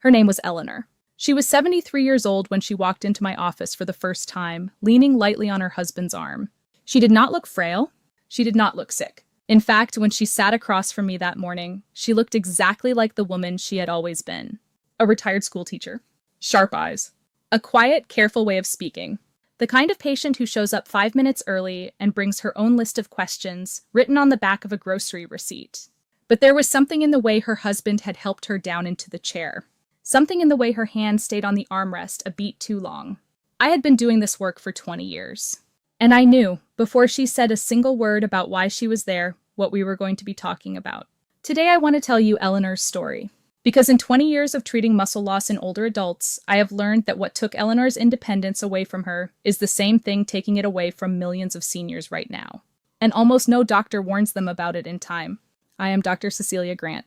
Her name was Eleanor. She was 73 years old when she walked into my office for the first time, leaning lightly on her husband's arm. She did not look frail. She did not look sick. In fact, when she sat across from me that morning, she looked exactly like the woman she had always been. A retired schoolteacher. Sharp eyes. A quiet, careful way of speaking. The kind of patient who shows up 5 minutes early and brings her own list of questions, written on the back of a grocery receipt. But there was something in the way her husband had helped her down into the chair. Something in the way her hand stayed on the armrest a beat too long. I had been doing this work for 20 years. And I knew, before she said a single word about why she was there, what we were going to be talking about. Today I want to tell you Eleanor's story. Because in 20 years of treating muscle loss in older adults, I have learned that what took Eleanor's independence away from her is the same thing taking it away from millions of seniors right now. And almost no doctor warns them about it in time. I am Dr. Cecilia Grant.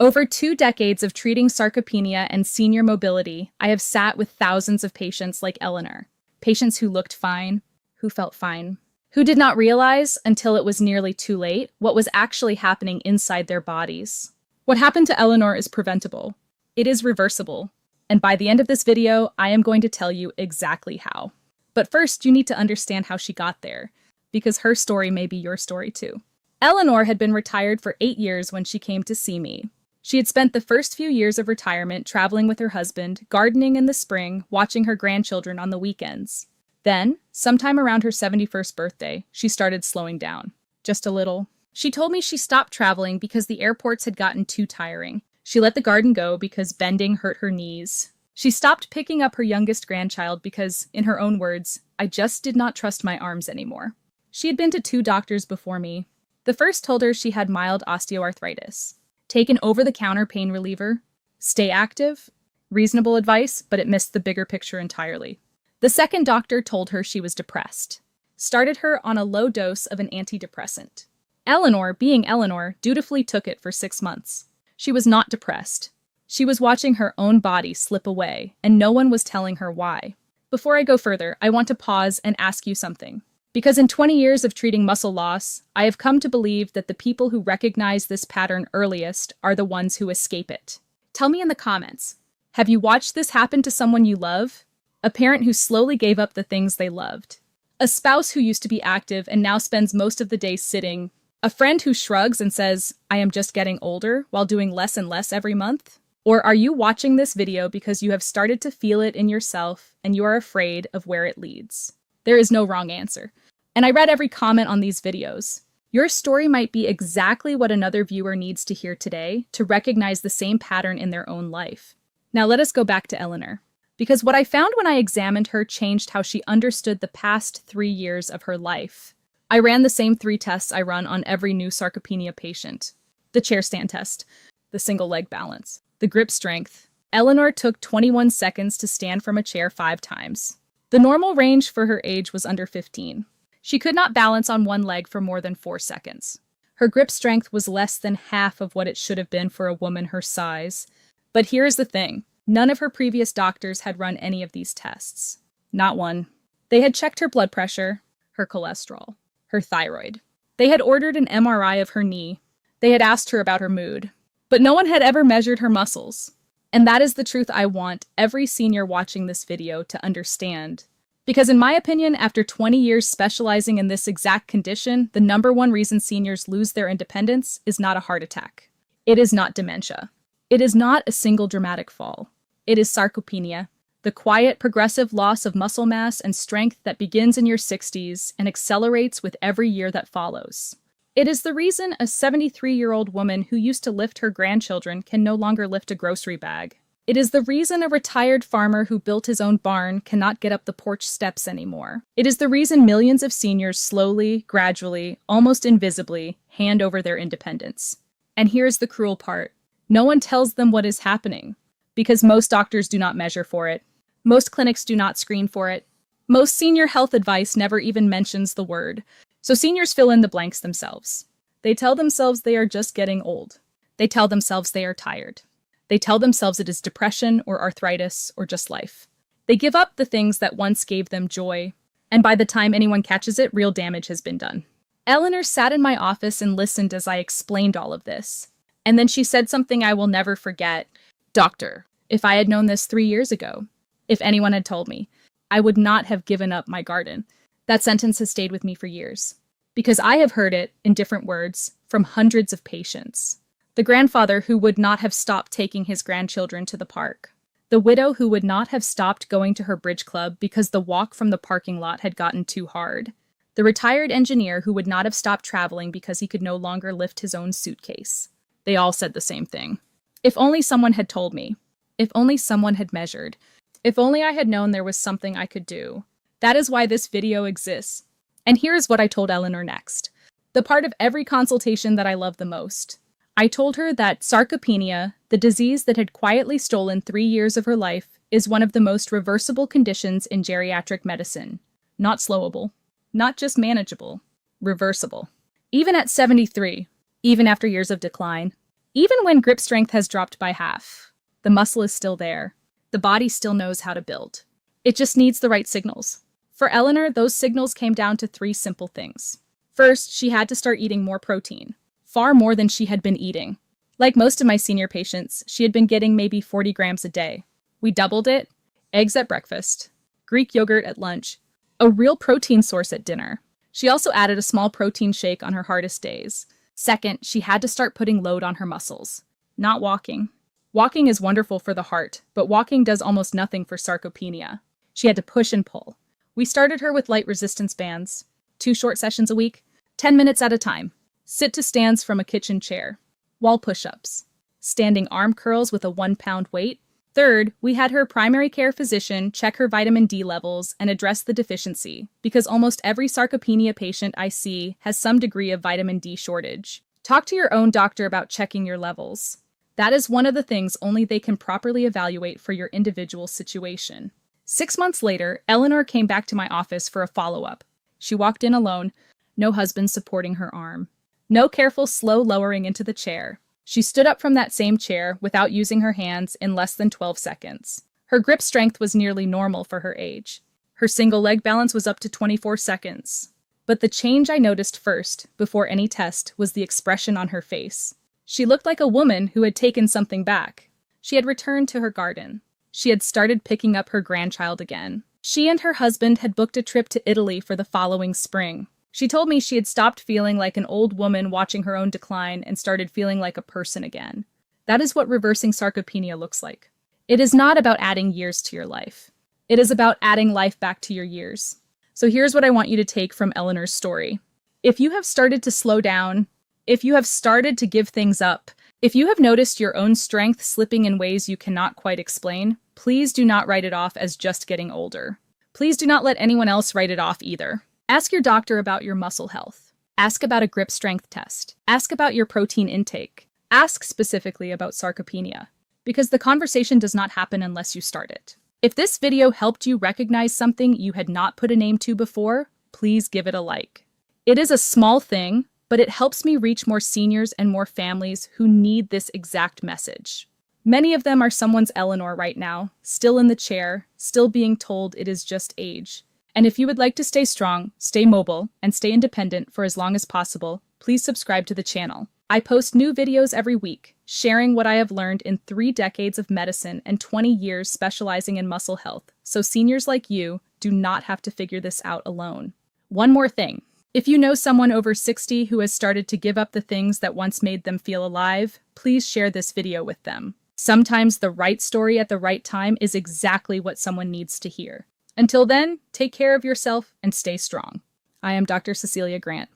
Over 2 decades of treating sarcopenia and senior mobility, I have sat with thousands of patients like Eleanor. Patients who looked fine, who felt fine, who did not realize, until it was nearly too late, what was actually happening inside their bodies. What happened to Eleanor is preventable. It is reversible. And by the end of this video, I am going to tell you exactly how. But first, you need to understand how she got there, because her story may be your story too. Eleanor had been retired for 8 years when she came to see me. She had spent the first few years of retirement traveling with her husband, gardening in the spring, watching her grandchildren on the weekends. Then, sometime around her 71st birthday, she started slowing down. Just a little. She told me she stopped traveling because the airports had gotten too tiring. She let the garden go because bending hurt her knees. She stopped picking up her youngest grandchild because, in her own words, I just did not trust my arms anymore. She had been to 2 doctors before me. The first told her she had mild osteoarthritis. Take an over-the-counter pain reliever. Stay active. Reasonable advice, but it missed the bigger picture entirely. The second doctor told her she was depressed. Started her on a low dose of an antidepressant. Eleanor, being Eleanor, dutifully took it for 6 months. She was not depressed. She was watching her own body slip away, and no one was telling her why. Before I go further, I want to pause and ask you something. Because in 20 years of treating muscle loss, I have come to believe that the people who recognize this pattern earliest are the ones who escape it. Tell me in the comments, have you watched this happen to someone you love? A parent who slowly gave up the things they loved. A spouse who used to be active and now spends most of the day sitting. A friend who shrugs and says, I am just getting older, while doing less and less every month? Or are you watching this video because you have started to feel it in yourself and you are afraid of where it leads? There is no wrong answer. And I read every comment on these videos. Your story might be exactly what another viewer needs to hear today to recognize the same pattern in their own life. Now let us go back to Eleanor. Because what I found when I examined her changed how she understood the past 3 years of her life. I ran the same 3 tests I run on every new sarcopenia patient. The chair stand test, the single leg balance, the grip strength. Eleanor took 21 seconds to stand from a chair 5 times. The normal range for her age was under 15. She could not balance on one leg for more than 4 seconds. Her grip strength was less than half of what it should have been for a woman her size. But here's the thing. None of her previous doctors had run any of these tests. Not one. They had checked her blood pressure, her cholesterol, her thyroid. They had ordered an MRI of her knee. They had asked her about her mood. But no one had ever measured her muscles. And that is the truth I want every senior watching this video to understand. Because in my opinion, after 20 years specializing in this exact condition, the #1 reason seniors lose their independence is not a heart attack. It is not dementia. It is not a single dramatic fall. It is sarcopenia, the quiet, progressive loss of muscle mass and strength that begins in your 60s and accelerates with every year that follows. It is the reason a 73-year-old woman who used to lift her grandchildren can no longer lift a grocery bag. It is the reason a retired farmer who built his own barn cannot get up the porch steps anymore. It is the reason millions of seniors slowly, gradually, almost invisibly, hand over their independence. And here's the cruel part. No one tells them what is happening. Because most doctors do not measure for it. Most clinics do not screen for it. Most senior health advice never even mentions the word. So seniors fill in the blanks themselves. They tell themselves they are just getting old. They tell themselves they are tired. They tell themselves it is depression or arthritis or just life. They give up the things that once gave them joy. And by the time anyone catches it, real damage has been done. Eleanor sat in my office and listened as I explained all of this. And then she said something I will never forget. Doctor, If I had known this 3 years ago, if anyone had told me, I would not have given up my garden. That sentence has stayed with me for years, because I have heard it, in different words, from hundreds of patients. The grandfather who would not have stopped taking his grandchildren to the park. The widow who would not have stopped going to her bridge club because the walk from the parking lot had gotten too hard. The retired engineer who would not have stopped traveling because he could no longer lift his own suitcase. They all said the same thing. If only someone had told me. If only someone had measured. If only I had known there was something I could do. That is why this video exists. And here is what I told Eleanor next. The part of every consultation that I love the most. I told her that sarcopenia, the disease that had quietly stolen 3 years of her life, is one of the most reversible conditions in geriatric medicine. Not slowable. Not just manageable. Reversible. Even at 73, even after years of decline, even when grip strength has dropped by half, the muscle is still there. The body still knows how to build. It just needs the right signals. For Eleanor, those signals came down to 3 simple things. First, she had to start eating more protein. Far more than she had been eating. Like most of my senior patients, she had been getting maybe 40 grams a day. We doubled it. Eggs at breakfast. Greek yogurt at lunch. A real protein source at dinner. She also added a small protein shake on her hardest days. Second, she had to start putting load on her muscles. Not walking. Walking is wonderful for the heart, but walking does almost nothing for sarcopenia. She had to push and pull. We started her with light resistance bands. 2 short sessions a week. 10 minutes at a time. Sit to stands from a kitchen chair. Wall push-ups. Standing arm curls with a 1-pound weight. Third, we had her primary care physician check her vitamin D levels and address the deficiency, because almost every sarcopenia patient I see has some degree of vitamin D shortage. Talk to your own doctor about checking your levels. That is one of the things only they can properly evaluate for your individual situation. 6 months later, Eleanor came back to my office for a follow-up. She walked in alone, no husband supporting her arm. No careful, slow lowering into the chair. She stood up from that same chair without using her hands in less than 12 seconds. Her grip strength was nearly normal for her age. Her single leg balance was up to 24 seconds. But the change I noticed first, before any test, was the expression on her face. She looked like a woman who had taken something back. She had returned to her garden. She had started picking up her grandchild again. She and her husband had booked a trip to Italy for the following spring. She told me she had stopped feeling like an old woman watching her own decline and started feeling like a person again. That is what reversing sarcopenia looks like. It is not about adding years to your life. It is about adding life back to your years. So here's what I want you to take from Eleanor's story. If you have started to slow down, if you have started to give things up, if you have noticed your own strength slipping in ways you cannot quite explain, please do not write it off as just getting older. Please do not let anyone else write it off either. Ask your doctor about your muscle health. Ask about a grip strength test. Ask about your protein intake. Ask specifically about sarcopenia, because the conversation does not happen unless you start it. If this video helped you recognize something you had not put a name to before, please give it a like. It is a small thing, but it helps me reach more seniors and more families who need this exact message. Many of them are someone's Eleanor right now, still in the chair, still being told it is just age. And if you would like to stay strong, stay mobile, and stay independent for as long as possible, please subscribe to the channel. I post new videos every week, sharing what I have learned in 3 decades of medicine and 20 years specializing in muscle health, so seniors like you do not have to figure this out alone. One more thing. If you know someone over 60 who has started to give up the things that once made them feel alive, please share this video with them. Sometimes the right story at the right time is exactly what someone needs to hear. Until then, take care of yourself and stay strong. I am Dr. Cecilia Grant.